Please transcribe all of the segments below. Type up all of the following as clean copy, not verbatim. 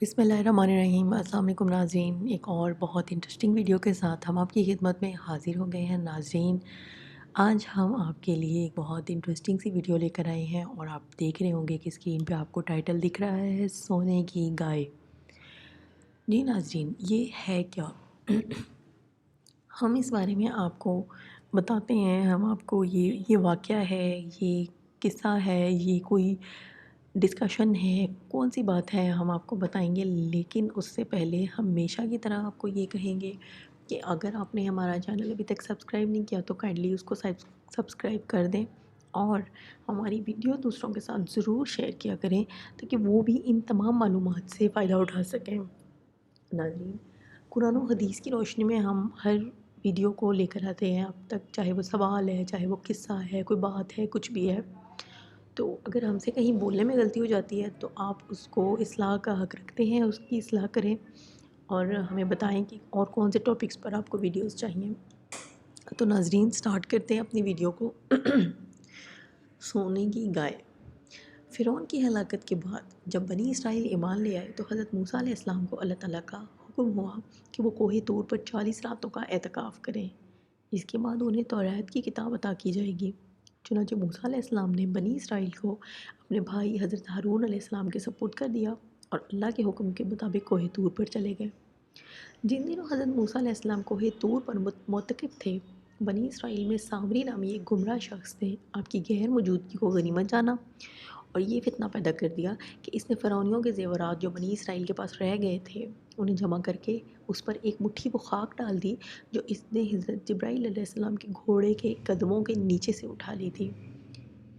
बिस्मिल्लाहिर्रहमानिर्रहीम। अस्सलाम वालेकुम नाज़रीन, एक और बहुत इंटरेस्टिंग वीडियो के साथ हम आपकी खिदमत में हाज़िर हो गए हैं। नाज़रीन, आज हम आपके लिए एक बहुत इंटरेस्टिंग सी वीडियो लेकर आए हैं और आप देख रहे होंगे कि स्क्रीन पे आपको टाइटल दिख रहा है, सोने की गाय। जी नाज़रीन, ये है क्या? हम इस बारे में आपको बताते हैं, हम आपको ये वाक़या है, ये किस्सा है, ये कोई डिस्कशन है, कौन-सी बात है, हम आपको बताएँगे। लेकिन उससे पहले हमेशा की तरह आपको ये कहेंगे कि अगर आपने हमारा चैनल अभी तक सब्सक्राइब नहीं किया तो काइंडली उसको सब्सक्राइब कर दें और हमारी वीडियो दूसरों के साथ ज़रूर शेयर किया करें ताकि वो भी इन तमाम मालूमात से फ़ायदा उठा सकें। नाज़रीन, कुरान और हदीस की रोशनी में हम हर वीडियो को लेकर आते हैं अब तक, चाहे वो सवाल है, चाहे वो किस्सा है, कोई बात है, कुछ भी है। तो अगर हमसे कहीं बोलने में गलती हो जाती है तो आप उसको इस्लाह का हक़ रखते हैं, उसकी इस्लाह करें और हमें बताएं कि और कौन से टॉपिक्स पर आपको वीडियोस चाहिए। तो नाज़रीन, स्टार्ट करते हैं अपनी वीडियो को। सोने की गाय। फ़िरौन की हलाकत के बाद जब बनी इसराइल ईमान ले आए तो हज़रत मूसा अलैहिस्सलाम को अल्लाह ताला का हुक्म हुआ कि वो कोहे तूर पर 40 रातों का एतकाफ़ करें। इसके बाद उन्हें तौरात की किताब अता की जाएगी। चुनांचे मूसा अलैहिस्सलाम ने बनी इसराइल को अपने भाई हज़रत हारून अलैहिस्सलाम के सपुर्द कर दिया और अल्लाह के हुक्म के मुताबिक कोहे तूर पर चले गए। जिन दिनों हज़रत मूसा अलैहिस्सलाम कोहे तूर पर मोतकिफ़ थे, बनी इसराइल में सामरी नामी एक गुमराह शख्स ने आपकी गैर मौजूदगी को गनीमत जाना और ये फितना पैदा कर दिया कि इसने फ़िरौनियों के ज़ेवरात जो बनी इसराइल के पास रह गए थे उन्हें जमा करके उस पर एक मुट्ठी वो खाक डाल दी जो इसने हज़रत जिब्राईल अलैहिस्सलाम के घोड़े के कदमों के नीचे से उठा ली थी।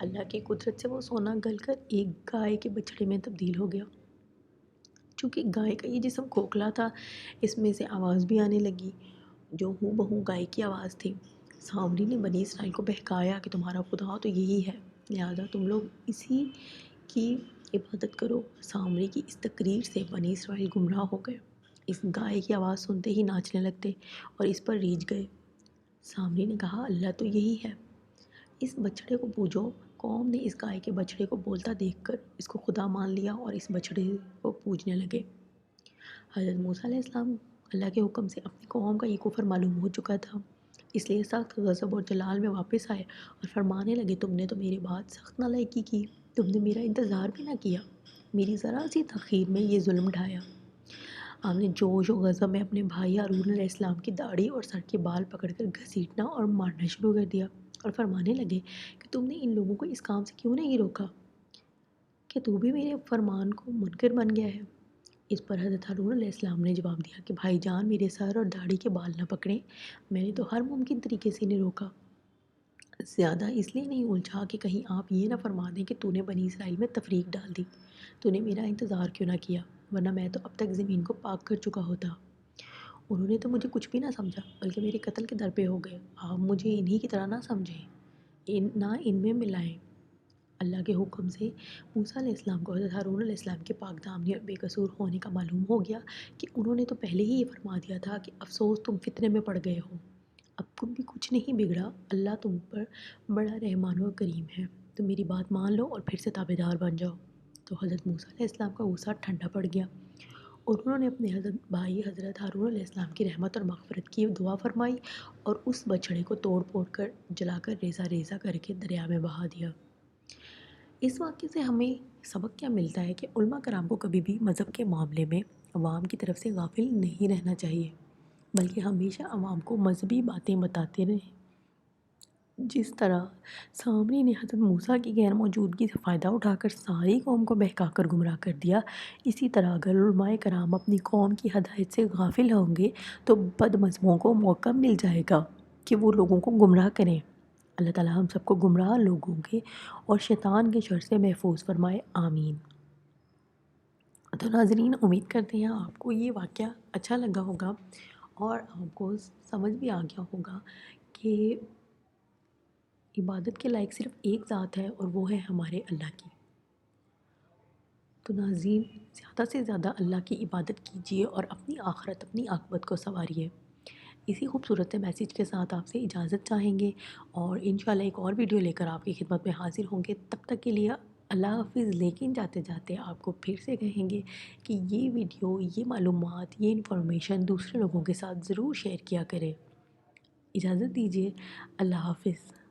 अल्लाह की कुदरत से वो सोना गलकर एक गाय के बछड़े में तब्दील हो गया। चूँकि गाय का ये जिस्म खोखला था, इसमें से आवाज़ भी आने लगी जो हूबहू गाय की आवाज़ थी। सामरी ने बनी इसराइल को बहकाया कि तुम्हारा खुदा तो यही है, लिहाजा तुम लोग इसी की इबादत करो। सामरी की इस तकरीर से बनी इसराइल गुमराह हो गए। इस गाय की आवाज़ सुनते ही नाचने लगते और इस पर रीझ गए। सामरी ने कहा, अल्लाह तो यही है, इस बछड़े को पूजो। कौम ने इस गाय के बछड़े को बोलता देखकर इसको खुदा मान लिया और इस बछड़े को पूजने लगे। हज़रत मूसा अलैहिस्सलाम अल्लाह के हुक्म से अपनी कौम का ये कुफ्र मालूम हो चुका था, इसलिए सख्त गज़ब और जलाल में वापस आए और फरमाने लगे, तुमने तो मेरे बाद सख्त नालायकी की, तुमने मेरा इंतज़ार भी ना किया, मेरी ज़रा सी तख़ीर में ये जुल्म ढाया। आपने जोश और गज़ब में अपने भाई हारून अलैहिस्सलाम की दाढ़ी और सर के बाल पकड़कर घसीटना और मारना शुरू कर दिया और फरमाने लगे कि तुमने इन लोगों को इस काम से क्यों नहीं रोका? क्या तू भी मेरे फरमान को मुनकर बन गया है? इस पर हज़रत हारून अलैहिस्सलाम ने जवाब दिया कि भाईजान, मेरे सर और दाढ़ी के बाल ना पकड़ें, मैंने तो हर मुमकिन तरीके से इन्हें रोका। ज़्यादा इसलिए नहीं उलझा कि कहीं आप ये ना फरमा दें कि तूने बनी इसराइल में तफरीक डाल दी। तूने मेरा इंतज़ार क्यों ना किया, वरना मैं तो अब तक ज़मीन को पाक कर चुका होता। उन्होंने तो मुझे कुछ भी ना समझा, बल्कि मेरे कत्ल के दर पे हो गए। आप मुझे इन्हीं की तरह ना समझें, ना इनमें मिलाएं। अल्लाह के हुक्म से मूसा अलैहिस्सलाम को हज़रत हारून अलैहिस्सलाम के पाक दामनी और बेकसूर होने का मालूम हो गया कि उन्होंने तो पहले ही ये फरमा दिया था कि अफ़सोस, तुम फितने में पड़ गए हो। अब तुम भी कुछ नहीं बिगड़ा, अल्लाह तुम पर बड़ा रहमान और करीम है। तुम मेरी बात मान लो और फिर से ताबेदार बन जाओ। तो हज़रत मूसा अलैहिस्सलाम का गुस्सा ठंडा पड़ गया और उन्होंने अपने भाई हज़रत हारून अलैहिस्सलाम की रहमत और मग़फ़िरत की दुआ फरमाई और उस बछड़े को तोड़ फोड़ कर जलाकर रेज़ा रेज़ा करके दरिया में बहा दिया। इस वाक़ये से हमें सबक क्या मिलता है कि उलमा कराम को कभी भी मज़हब के मामले में अवाम की तरफ से गाफिल नहीं रहना चाहिए, बल्कि हमेशा अवाम को मजहबी बातें बताते रहें। जिस तरह सामरी ने हज़रत मूसा की गैर मौजूदगी से फ़ायदा उठाकर सारी कौम को बहकाकर गुमराह कर दिया, इसी तरह अगर उलमाए कराम अपनी कौम की हदायत से गाफिल होंगे तो बदमज़हबों को मौका मिल जाएगा कि वो लोगों को गुमराह करें। अल्लाह ताला हम सबको गुमराह लोगों के और शैतान के शर से महफूज फरमाए, आमीन। तो नाज़रीन, उम्मीद करते हैं आपको ये वाक़या अच्छा लगा होगा और आपको समझ भी आ गया होगा कि इबादत के लायक सिर्फ़ एक ज़ात है और वो है हमारे अल्लाह की। तो नाज़रीन, ज़्यादा से ज़्यादा अल्लाह की इबादत कीजिए और अपनी आखिरत, अपनी आक़िबत को सँवारिए। इसी खूबसूरत से मैसेज के साथ आपसे इजाज़त चाहेंगे और इंशाल्लाह एक और वीडियो लेकर आपकी खिदमत में हाज़िर होंगे। तब तक के लिए اللہ حافظ، لیکن جاتے جاتے آپ کو پھر سے کہیں گے کہ یہ ویڈیو، یہ معلومات، یہ انفارمیشن دوسرے لوگوں کے ساتھ ضرور شیئر کیا کریں۔ اجازت دیجیے، اللہ حافظ۔